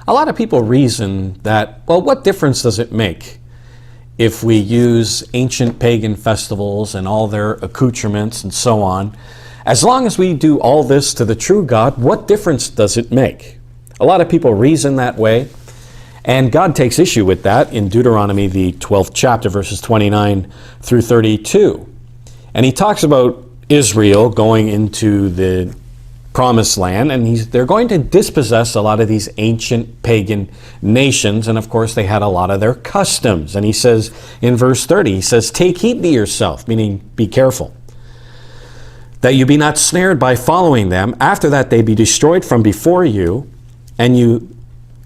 A lot of people reason that, well, what difference does it make if we use ancient pagan festivals and all their accoutrements and so on? As long as we do all this to the true God, what difference does it make? A lot of people reason that way, and God takes issue with that in Deuteronomy, the 12th chapter, verses 29 through 32. And he talks about Israel going into the promised land, and they're going to dispossess a lot of these ancient pagan nations, and of course they had a lot of their customs. And he says in verse 30, he says, "Take heed to yourself," meaning be careful, "that you be not snared by following them. After that they be destroyed from before you, and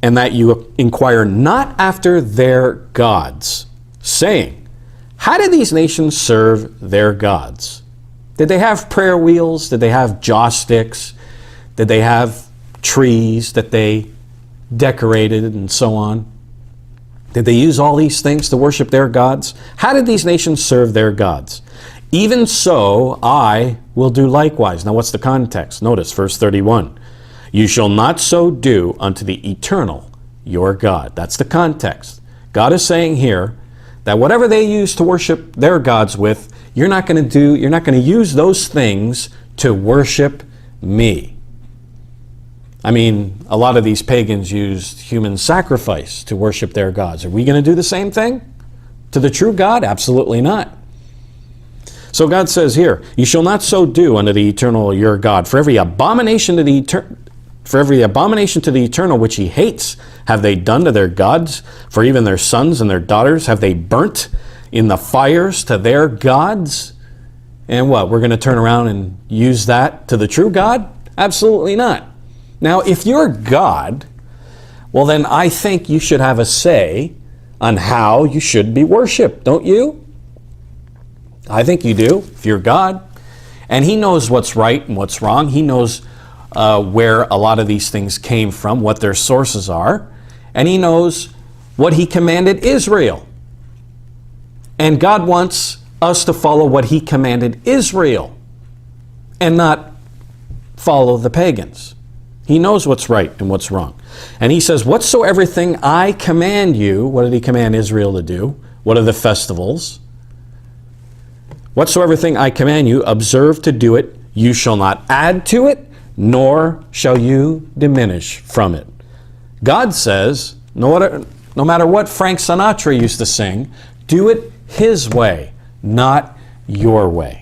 that you inquire not after their gods, saying, how did these nations serve their gods? Did they have prayer wheels? Did they have joss sticks? Did they have trees that they decorated and so on? Did they use all these things to worship their gods? How did these nations serve their gods? Even so, I will do likewise." Now what's the context? Notice verse 31. "You shall not so do unto the eternal, your God." That's the context. God is saying here that whatever they use to worship their gods with, you're not going to use those things to worship me. I mean, a lot of these pagans used human sacrifice to worship their gods. Are we going to do the same thing to the true God? Absolutely not. So God says here, "You shall not so do unto the eternal your God. For every abomination to the eternal which he hates have they done to their gods. For even their sons and their daughters have they burnt in the fires to their gods." And what, we're going to turn around and use that to the true God? Absolutely not. Now, if you're God, well then I think you should have a say on how you should be worshipped, don't you? I think you do, if you're God. And he knows what's right and what's wrong. He knows where a lot of these things came from, what their sources are. And he knows what he commanded Israel. And God wants us to follow what he commanded Israel and not follow the pagans. He knows what's right and what's wrong. And he says, "Whatsoever thing I command you," what did he command Israel to do? What are the festivals? "Whatsoever thing I command you, observe to do it. You shall not add to it, nor shall you diminish from it." God says, no matter what Frank Sinatra used to sing, do it his way, not your way.